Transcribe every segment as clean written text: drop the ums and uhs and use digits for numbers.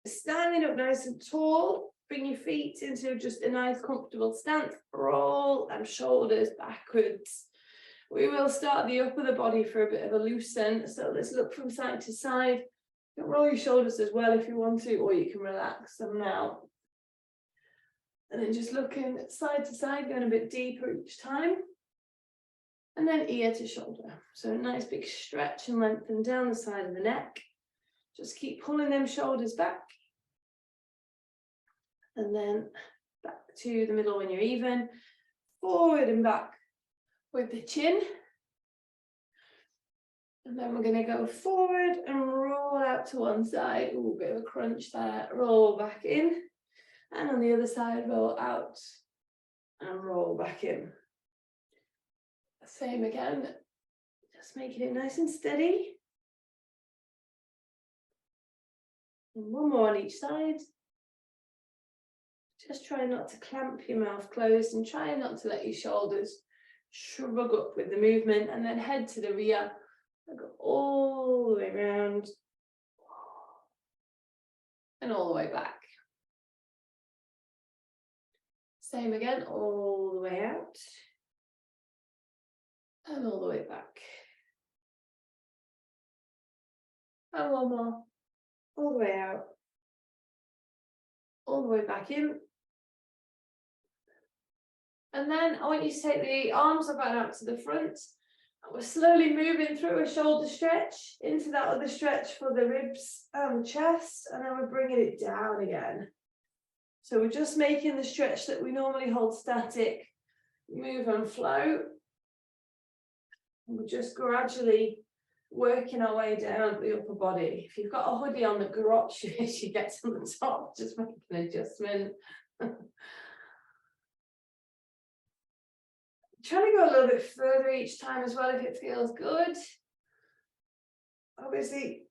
Standing up nice and tall, bring your feet into just a nice comfortable stance, roll and shoulders backwards. We will start the upper of the body for a bit of a loosen, so let's look from side to side. You can roll your shoulders as well if you want to, or you can relax them now. And then just looking side to side, going a bit deeper each time. And then ear to shoulder. So a nice big stretch and lengthen down the side of the neck. Just keep pulling them shoulders back. And then back to the middle when you're even. Forward and back with the chin. And then we're going to go forward and roll out to one side. Ooh, bit of a crunch there. Roll back in. And on the other side, roll out and roll back in. Same again. Just making it nice and steady. And one more on each side. Just try not to clamp your mouth closed and try not to let your shoulders shrug up with the movement, and then head to the rear and go all the way around and all the way back. Same again, all the way out and all the way back. And one more, all the way out, all the way back in. And then I want you to take the arms up and out to the front. And we're slowly moving through a shoulder stretch into that other stretch for the ribs and chest. And then we're bringing it down again. So we're just making the stretch that we normally hold static, move and flow. And we're just gradually working our way down the upper body. If you've got a hoodie on that garrots you as you get to the top, just make an adjustment. Trying to go a little bit further each time as well if it feels good. Obviously,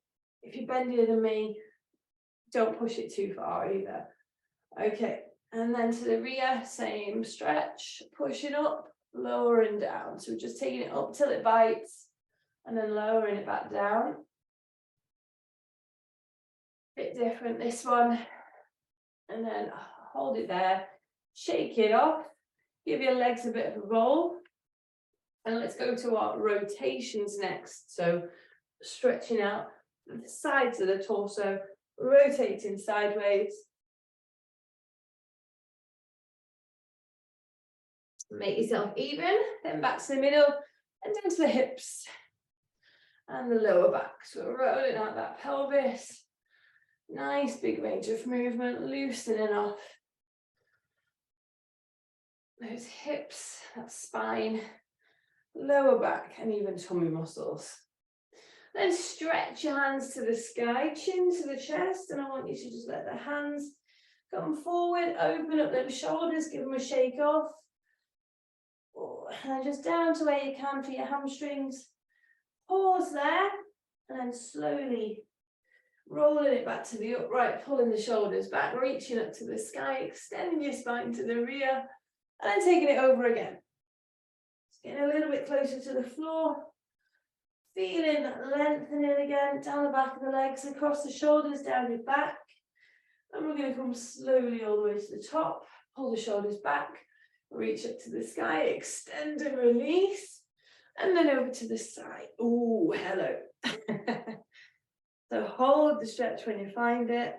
if you're bendier than me, don't push it too far either. Okay, and then to the rear, same stretch, pushing up, lowering down. So we're just taking it up till it bites and then lowering it back down. Bit different this one. And then hold it there, shake it off. Give your legs a bit of a roll. And let's go to our rotations next. So stretching out the sides of the torso, rotating sideways. Make yourself even, then back to the middle and down to the hips and the lower back. So we're rolling out that pelvis. Nice big range of movement, loosening off those hips, that spine, lower back, and even tummy muscles. Then stretch your hands to the sky, chin to the chest, and I want you to just let the hands come forward, open up them shoulders, give them a shake off. And just down to where you can for your hamstrings. Pause there, and then slowly rolling it back to the upright, pulling the shoulders back, reaching up to the sky, extending your spine to the rear. And then taking it over again. Just getting a little bit closer to the floor. Feeling that lengthening again, down the back of the legs, across the shoulders, down your back. And we're going to come slowly all the way to the top. Pull the shoulders back. Reach up to the sky. Extend and release. And then over to the side. Ooh, hello. So hold the stretch when you find it.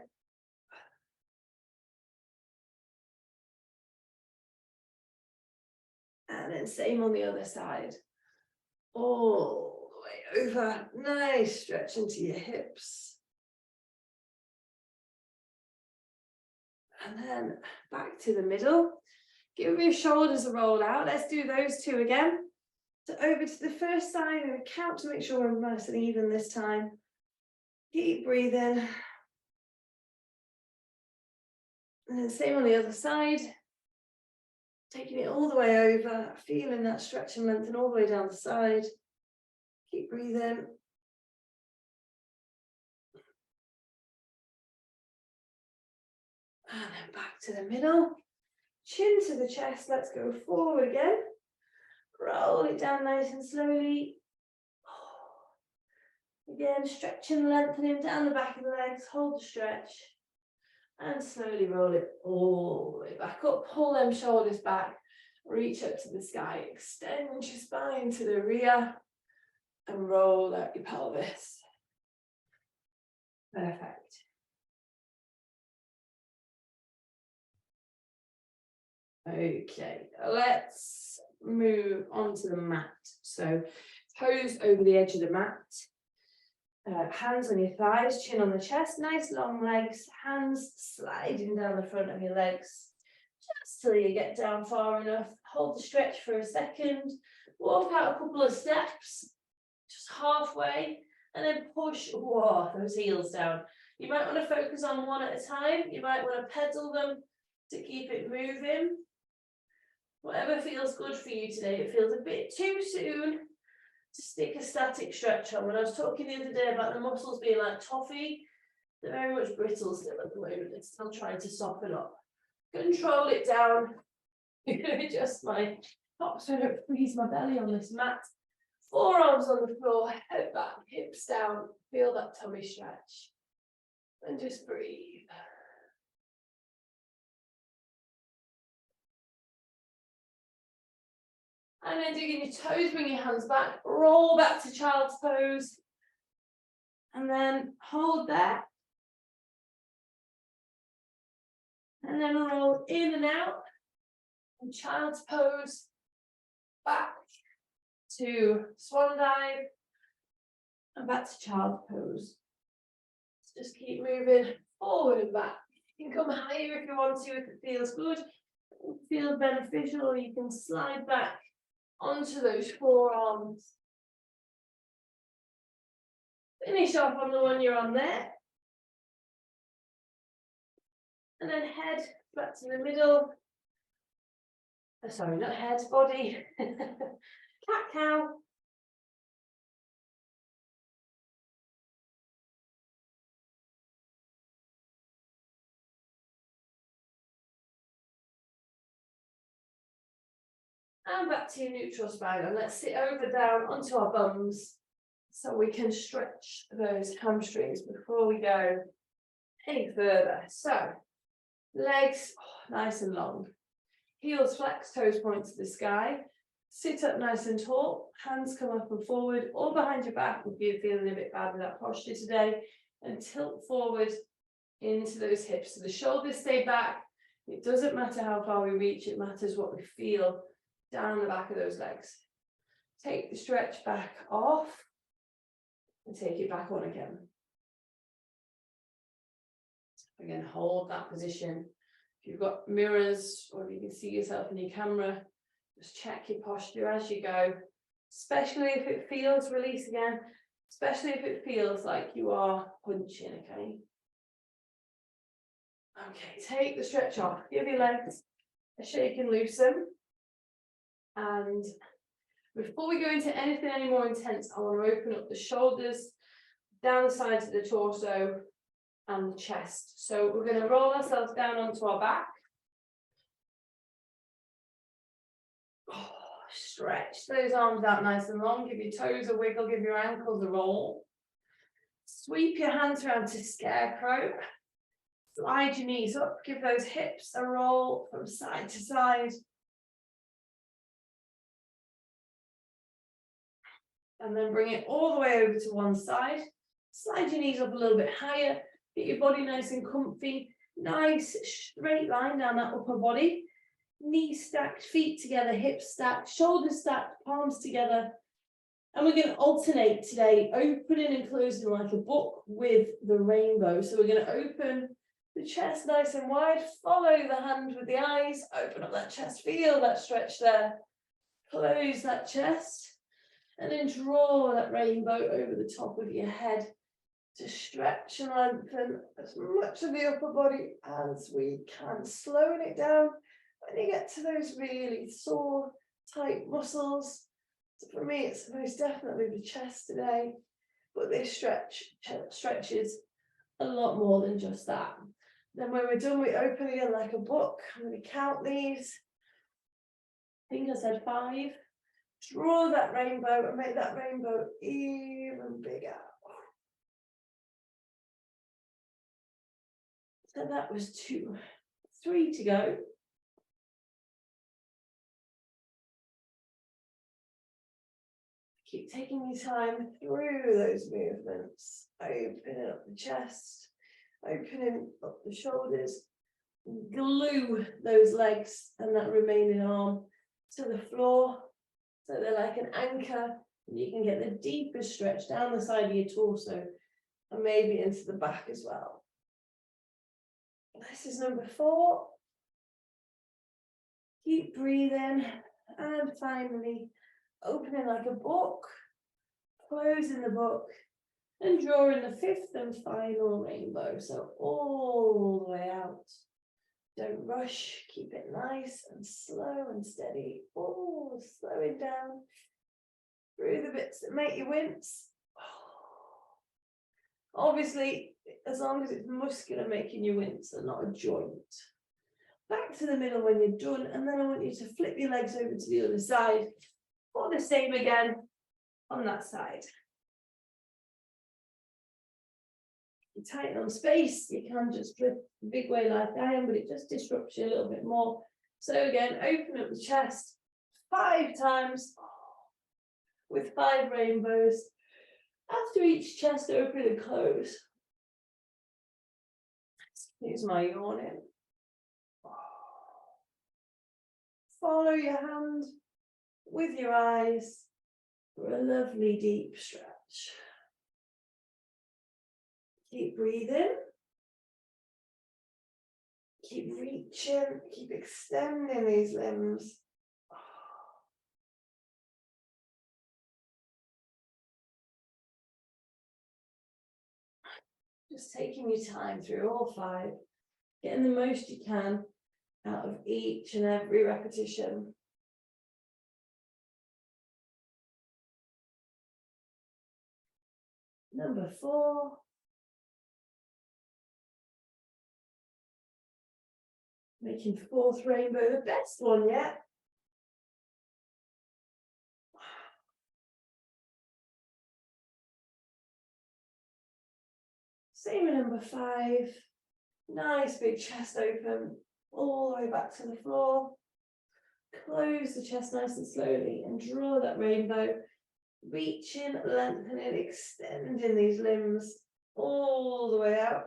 And then same on the other side. All the way over. Nice stretch into your hips. And then back to the middle. Give your shoulders a roll out. Let's do those two again. So over to the first side and count to make sure we're nice and even this time. Keep breathing. And then same on the other side. Taking it all the way over, feeling that stretch and lengthen all the way down the side. Keep breathing. And then back to the middle. Chin to the chest. Let's go forward again. Roll it down nice and slowly. Again, stretching, lengthening down the back of the legs. Hold the stretch. And slowly roll it all the way back up. Pull them shoulders back. Reach up to the sky. Extend your spine to the rear. And roll out your pelvis. Perfect. Okay, let's move on to the mat. So toes over the edge of the mat. Hands on your thighs, chin on the chest, nice long legs, hands sliding down the front of your legs, just till you get down far enough. Hold the stretch for a second, walk out a couple of steps, just halfway, and then push those heels down. You might want to focus on one at a time. You might want to pedal them to keep it moving. Whatever feels good for you today. It feels a bit too soon to stick a static stretch on. When I was talking the other day about the muscles being like toffee, they're very much brittle still at the moment. It's still trying to soften up. Control it down. You're going to adjust my tops so I don't freeze my belly on this mat. Forearms on the floor, head back, hips down. Feel that tummy stretch. And just breathe. And then digging your toes, bring your hands back, roll back to child's pose. And then hold there. And then roll in and out. And child's pose. Back to swan dive. And back to child's pose. Let's just keep moving forward and back. You can come higher if you want to, if it feels good. If it feels beneficial, or you can slide back onto those forearms. Finish off on the one you're on there. And then head back to the middle. Sorry, not head, body. Cat-cow. And back to your neutral spine. And let's sit over down onto our bums so we can stretch those hamstrings before we go any further. So, legs nice and long. Heels flex, toes point to the sky. Sit up nice and tall. Hands come up and forward, all behind your back if you're feeling a bit bad with that posture today. And tilt forward into those hips. So the shoulders stay back. It doesn't matter how far we reach, it matters what we feel down the back of those legs. Take the stretch back off and take it back on again. Again, hold that position. If you've got mirrors or if you can see yourself in your camera, just check your posture as you go, especially if it feels, release again, especially if it feels like you are punching, okay? Okay, take the stretch off, give your legs a shake and loosen. And before we go into anything any more intense, I want to open up the shoulders, down the sides of the torso and the chest. So we're going to roll ourselves down onto our back. Stretch those arms out nice and long. Give your toes a wiggle, give your ankles a roll. Sweep your hands around to scarecrow. Slide your knees up, give those hips a roll from side to side. And then bring it all the way over to one side. Slide your knees up a little bit higher. Get your body nice and comfy. Nice straight line down that upper body. Knees stacked, feet together, hips stacked, shoulders stacked, palms together. And we're going to alternate today, opening and closing like a book with the rainbow. So we're going to open the chest nice and wide, follow the hand with the eyes, open up that chest, feel that stretch there. Close that chest. And then draw that rainbow over the top of your head to stretch and lengthen as much of the upper body as we can. Slowing it down when you get to those really sore, tight muscles. So for me, it's most definitely the chest today. But this stretches a lot more than just that. Then when we're done, we open again like a book. I'm going to count these. I think I said 5. Draw that rainbow and make that rainbow even bigger. So that was 2, 3 to go. Keep taking your time through those movements, opening up the chest, opening up the shoulders, glue those legs and that remaining arm to the floor so they're like an anchor, and you can get the deepest stretch down the side of your torso and maybe into the back as well. This is number 4. Keep breathing, and finally opening like a book, closing the book, and drawing the 5th and final rainbow. So all the way out. Don't rush, keep it nice and slow and steady. Oh, slowing down through the bits that make you wince. Obviously, as long as it's muscular making you wince and not a joint. Back to the middle when you're done, and then I want you to flip your legs over to the other side for the same again on that side. You tighten on space, you can just flip a big way like I am, but it just disrupts you a little bit more. So again, open up the chest 5 times with 5 rainbows. After each chest open and close. Here's my yawning. Follow your hand with your eyes for a lovely deep stretch. Keep breathing. Keep reaching, keep extending these limbs. Just taking your time through all 5, getting the most you can out of each and every repetition. Number 4. Making 4th rainbow the best one yet. Same with number 5. Nice big chest open, all the way back to the floor. Close the chest nice and slowly and draw that rainbow. Reaching, lengthening, extending these limbs all the way out.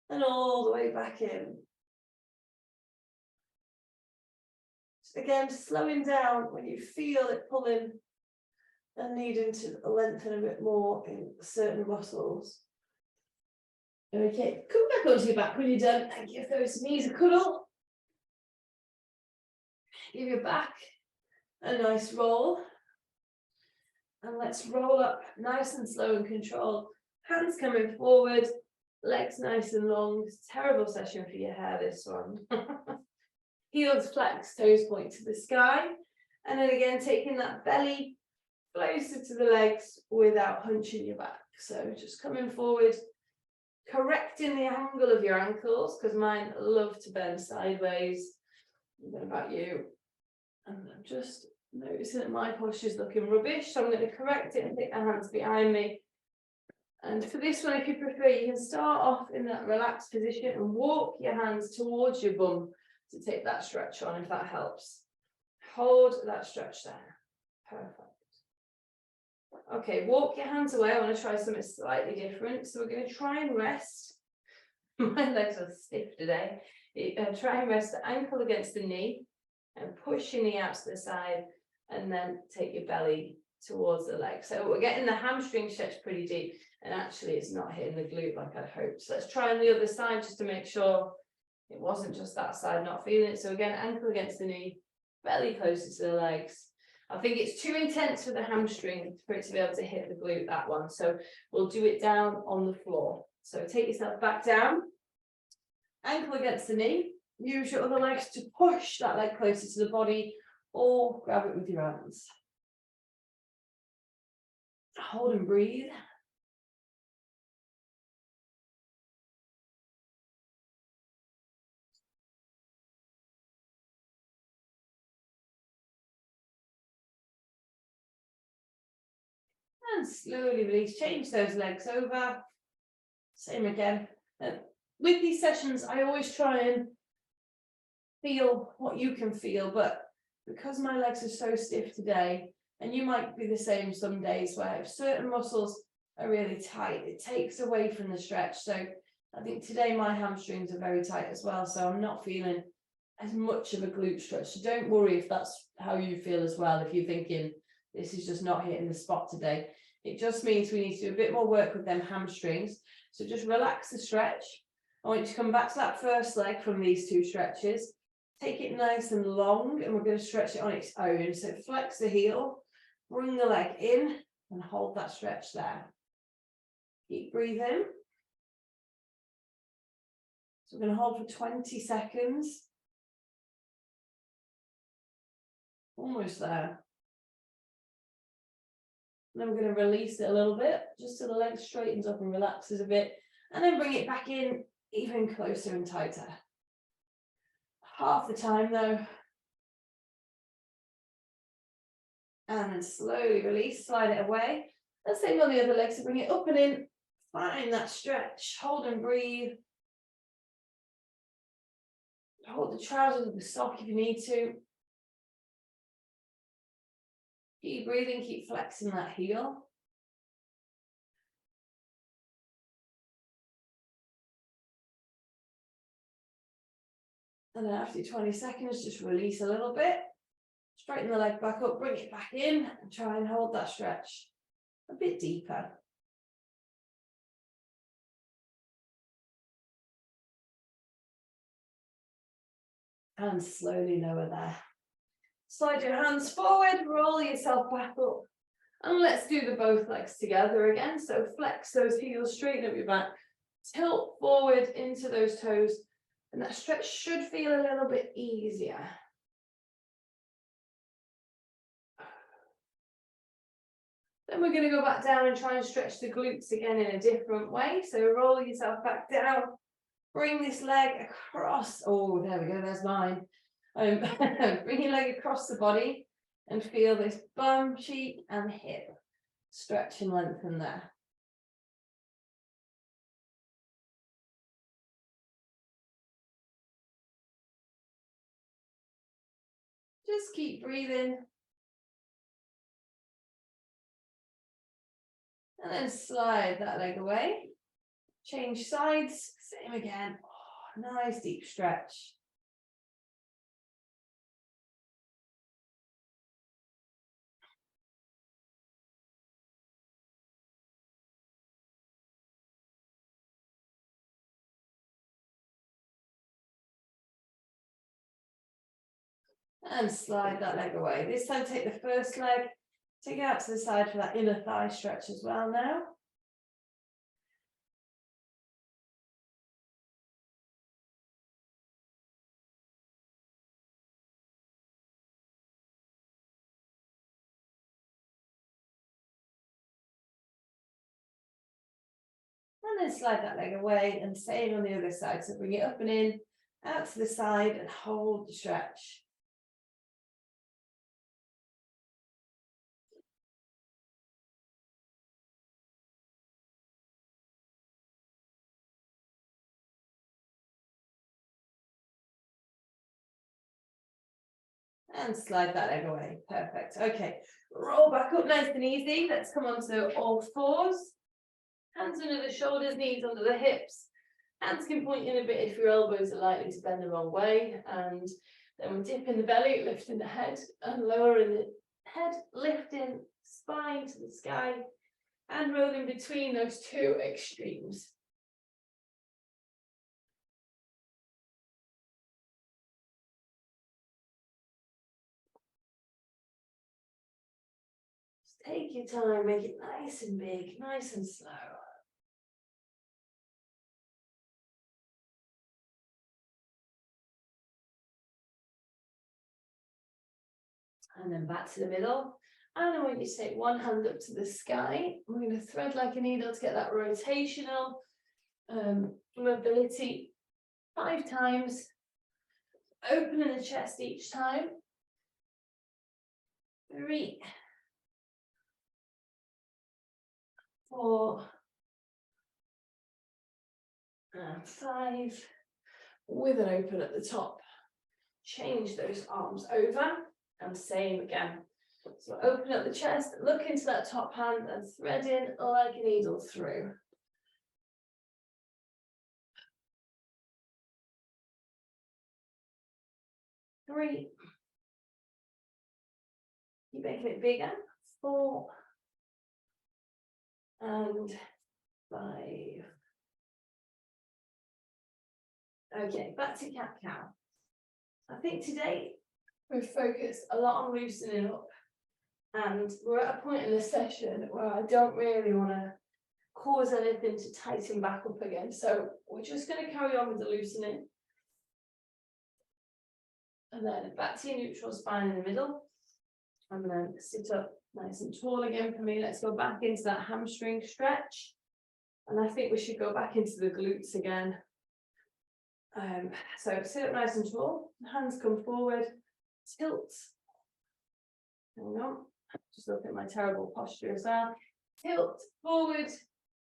And all the way back in. Again, slowing down when you feel it pulling and needing to lengthen a bit more in certain muscles. Okay, come back onto your back when you're done and give those knees a cuddle. Give your back a nice roll. And let's roll up nice and slow and controlled. Hands coming forward, legs nice and long. Terrible session for your hair, this one. Heels flex, toes point to the sky. And then again, taking that belly closer to the legs without hunching your back. So just coming forward, correcting the angle of your ankles, because mine love to bend sideways. I don't know about you. And I'm just noticing that my posture is looking rubbish, so I'm going to correct it and take my hands behind me. And for this one, if you prefer, you can start off in that relaxed position and walk your hands towards your bum to take that stretch on, if that helps. Hold that stretch there. Perfect. Okay, walk your hands away. I want to try something slightly different. So we're going to try and rest. My legs are stiff today. Try and rest the ankle against the knee and push your knee out to the side, and then take your belly towards the leg. So we're getting the hamstring stretch pretty deep, and actually it's not hitting the glute like I'd hoped. So let's try on the other side just to make sure it wasn't just that side not feeling it. So again, ankle against the knee, belly closer to the legs. I think it's too intense for the hamstring for it to be able to hit the glute, that one. So we'll do it down on the floor. So take yourself back down, ankle against the knee. Use your other legs to push that leg closer to the body, or grab it with your hands. Hold and breathe. And slowly release, change those legs over. Same again. With these sessions, I always try and feel what you can feel, but because my legs are so stiff today, and you might be the same some days where if certain muscles are really tight, it takes away from the stretch. So I think today my hamstrings are very tight as well, so I'm not feeling as much of a glute stretch. So don't worry if that's how you feel as well, if you're thinking this is just not hitting the spot today. It just means we need to do a bit more work with them hamstrings. So just relax the stretch. I want you to come back to that first leg from these two stretches. Take it nice and long, and we're going to stretch it on its own. So flex the heel, bring the leg in, and hold that stretch there. Keep breathing. So we're going to hold for 20 seconds. Almost there. And then we're going to release it a little bit, just so the leg straightens up and relaxes a bit. And then bring it back in even closer and tighter. Half the time though. And then slowly release, slide it away. And same on the other leg, so bring it up and in. Find that stretch, hold and breathe. Hold the trousers of the sock if you need to. Keep breathing, keep flexing that heel. And then after 20 seconds, just release a little bit. Straighten the leg back up, bring it back in, and try and hold that stretch a bit deeper. And slowly lower there. Slide your hands forward, roll yourself back up. And let's do the both legs together again. So flex those heels, straighten up your back, tilt forward into those toes, and that stretch should feel a little bit easier. Then we're going to go back down and try and stretch the glutes again in a different way. So roll yourself back down, bring this leg across. Oh, there we go, there's mine. Bring your leg across the body and feel this bum, cheek, and hip stretch and lengthen there. Just keep breathing. And then slide that leg away. Change sides, same again. Oh, nice deep stretch. And slide that leg away. This time take the first leg, take it out to the side for that inner thigh stretch as well now. And then slide that leg away and same on the other side. So bring it up and in, out to the side and hold the stretch. And slide that leg away. Perfect. Okay, roll back up nice and easy. Let's come onto all fours. Hands under the shoulders, knees under the hips. Hands can point in a bit if your elbows are likely to bend the wrong way. And then we're dipping the belly, lifting the head and lowering the head, lifting spine to the sky and rolling between those two extremes. Just take your time, make it nice and big, nice and slow. And then back to the middle. And I want you to take one hand up to the sky. We're going to thread like a needle to get that rotational mobility 5 times. Opening the chest each time. 3, 4 and 5, with an open at the top. Change those arms over, and same again. So open up the chest, look into that top hand and thread in like a needle through. 3, keep making it bigger, 4 and 5. Okay, back to cat-cow. I think today we've focused a lot on loosening up, and we're at a point in the session where I don't really want to cause anything to tighten back up again. So we're just going to carry on with the loosening. And then back to your neutral spine in the middle. And then sit up nice and tall again for me. Let's go back into that hamstring stretch. And I think we should go back into the glutes again. So sit up nice and tall, hands come forward, tilt. Hang on, just look at my terrible posture as well. Tilt forward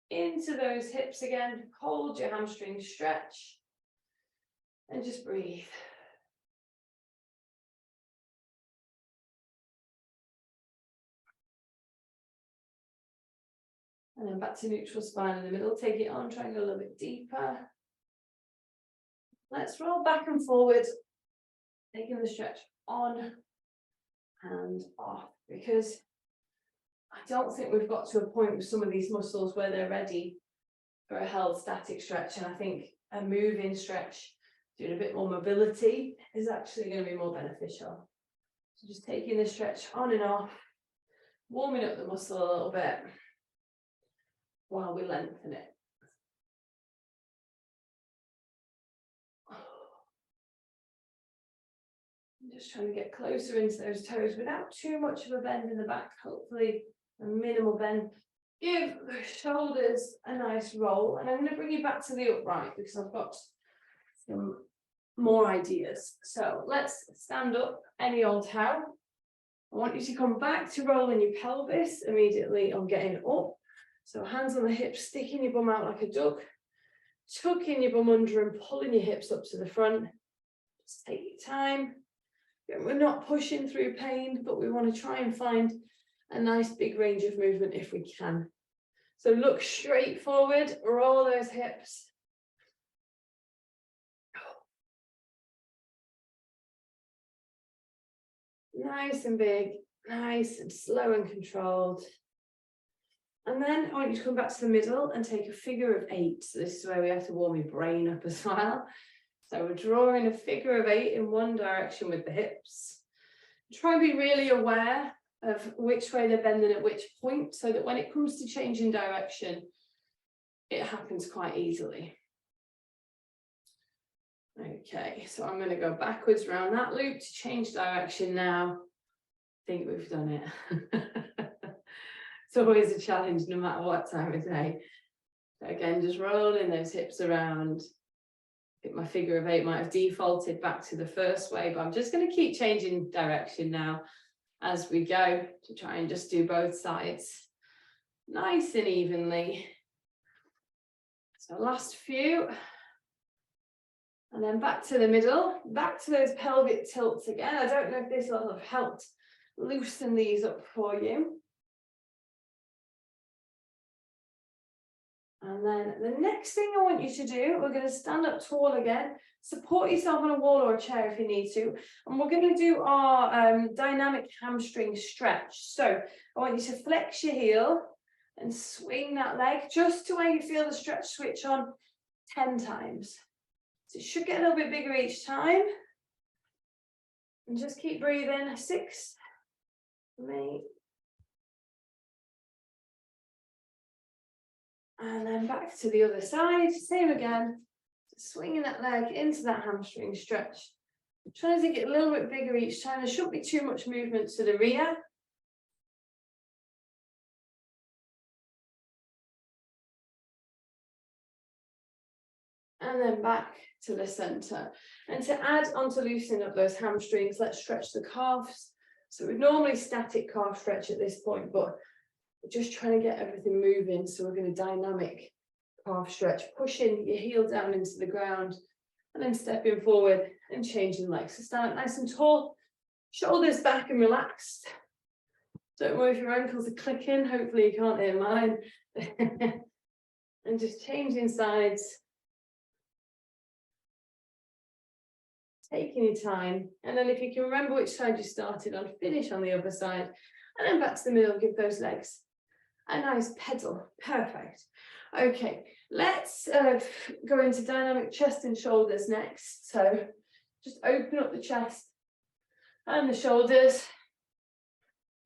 into those hips again, hold your hamstring stretch, and just breathe. And then back to neutral spine in the middle, take it on, try and go a little bit deeper. Let's roll back and forward, taking the stretch on and off, because I don't think we've got to a point with some of these muscles where they're ready for a held static stretch. And I think a moving stretch, doing a bit more mobility, is actually going to be more beneficial. So just taking the stretch on and off, warming up the muscle a little bit while we lengthen it. Just trying to get closer into those toes without too much of a bend in the back, hopefully a minimal bend. Give the shoulders a nice roll, and I'm going to bring you back to the upright because I've got some more ideas. So let's stand up any old how. I want you to come back to rolling your pelvis immediately on getting up. So hands on the hips, sticking your bum out like a duck, tucking your bum under and pulling your hips up to the front. Just take your time. We're not pushing through pain, but we want to try and find a nice big range of movement if we can. So look straight forward, roll those hips. Nice and big, nice and slow and controlled. And then I want you to come back to the middle and take a figure of 8. So this is where we have to warm your brain up as well. So we're drawing a figure of 8 in one direction with the hips. Try and be really aware of which way they're bending at which point, so that when it comes to changing direction, it happens quite easily. Okay, so I'm going to go backwards around that loop to change direction now. I think we've done it. It's always a challenge no matter what time of day. So again, just rolling those hips around. I think my figure of 8 might have defaulted back to the first way, but I'm just going to keep changing direction now as we go to try and just do both sides nice and evenly. So last few. And then back to the middle, back to those pelvic tilts again. I don't know if this will have helped loosen these up for you. And then the next thing I want you to do, we're going to stand up tall again, support yourself on a wall or a chair if you need to, and we're going to do our dynamic hamstring stretch. So I want you to flex your heel and swing that leg just to where you feel the stretch switch on 10 times. So it should get a little bit bigger each time. And just keep breathing. 6, 8. And then back to the other side, same again, swinging that leg into that hamstring stretch. Trying to get a little bit bigger each time. There shouldn't be too much movement to the rear. And then back to the center. And to add on to loosening up those hamstrings, let's stretch the calves. So we normally static calf stretch at this point, but We're just trying to get everything moving. So we're going to dynamic calf stretch, pushing your heel down into the ground and then stepping forward and changing legs. So start nice and tall, shoulders back and relaxed. Don't worry if your ankles are clicking. Hopefully you can't hear mine. And just changing sides. Taking your time. And then if you can remember which side you started on, finish on the other side. And then back to the middle, give those legs a nice pedal. Perfect. Okay, let's go into dynamic chest and shoulders next. So just open up the chest and the shoulders,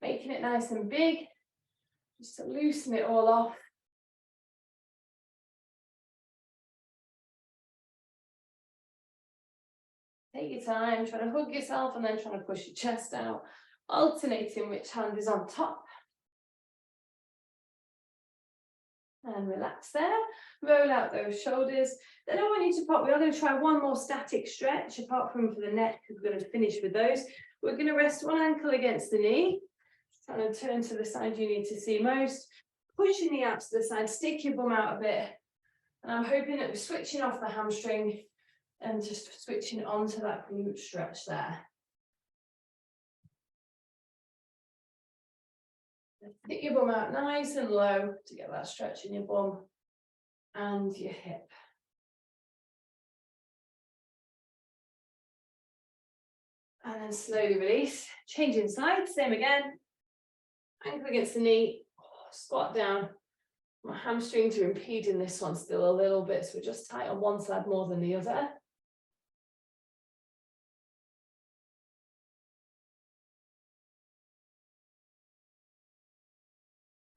making it nice and big, just to loosen it all off. Take your time, trying to hug yourself and then trying to push your chest out, alternating which hand is on top. And relax there, roll out those shoulders. Then I want you to pop, we are going to try one more static stretch apart from for the neck, because we're going to finish with those. We're going to rest one ankle against the knee, trying to turn to the side you need to see most, push your knee out to the side, stick your bum out a bit, and I'm hoping that we're switching off the hamstring and just switching onto that glute stretch there. Stick your bum out nice and low to get that stretch in your bum and your hip. And then slowly release, changing sides, same again. Ankle against the knee, squat down. My hamstrings are impeding this one still a little bit, so we're just tight on one side more than the other.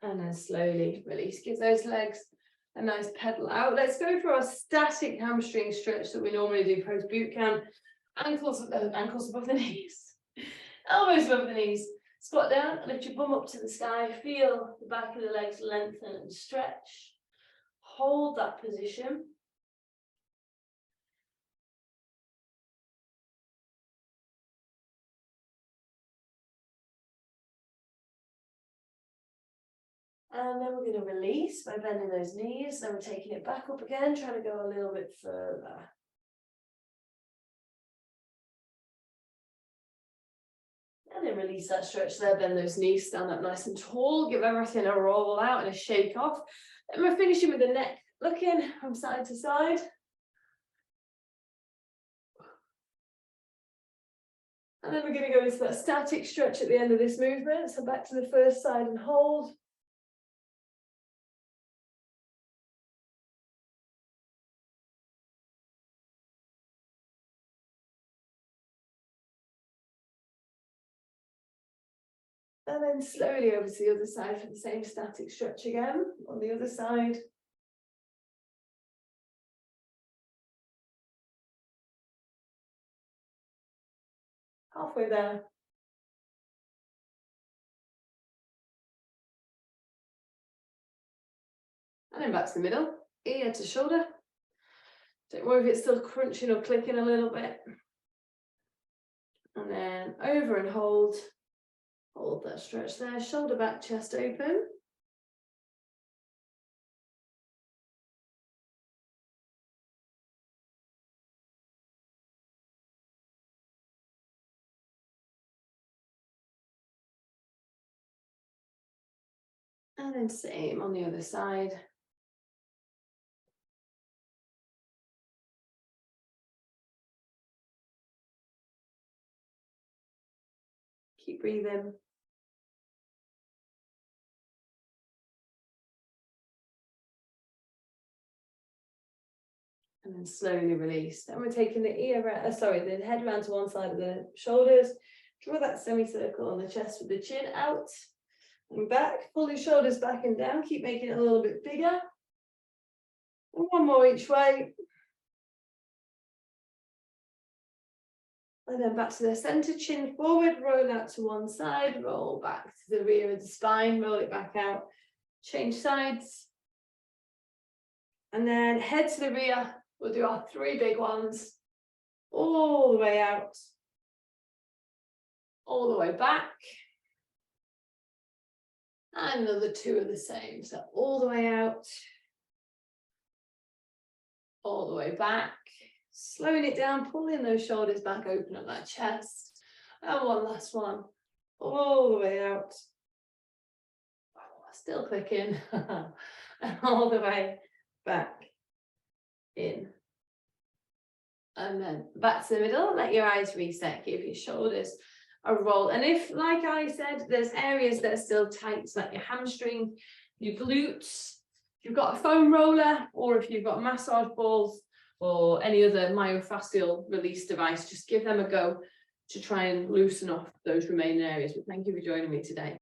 And then slowly release, give those legs a nice pedal out. Let's go for our static hamstring stretch that we normally do post boot camp. Ankles above the knees, elbows above the knees. Squat down, lift your bum up to the sky. Feel the back of the legs lengthen and stretch. Hold that position. And then we're going to release by bending those knees. Then we're taking it back up again, trying to go a little bit further. And then release that stretch there, bend those knees, stand up nice and tall, give everything a roll out and a shake off. And we're finishing with the neck looking from side to side. And then we're going to go into that static stretch at the end of this movement. So back to the first side and hold. And then slowly over to the other side for the same static stretch again on the other side. Halfway there. And then back to the middle, ear to shoulder. Don't worry if it's still crunching or clicking a little bit. And then over and hold. Hold that stretch there, shoulder back, chest open. And then same on the other side. Keep breathing. And then slowly release. Then we're taking the the head around to one side of the shoulders. Draw that semicircle on the chest with the chin out and back. Pull your shoulders back and down. Keep making it a little bit bigger. And one more each way. And then back to the center, chin forward, roll out to one side, roll back to the rear of the spine, roll it back out, change sides. And then head to the rear, we'll do our 3 big ones, all the way out, all the way back, And another 2 of the same. So all the way out, all the way back, slowing it down, pulling those shoulders back, open up that chest. And one last one, all the way out. Still clicking. And all the way back in. And then back to the middle, let your eyes reset, give your shoulders a roll. And if, like I said, there's areas that are still tight, like your hamstring, your glutes, if you've got a foam roller, or if you've got massage balls or any other myofascial release device, just give them a go to try and loosen off those remaining areas. But thank you for joining me today.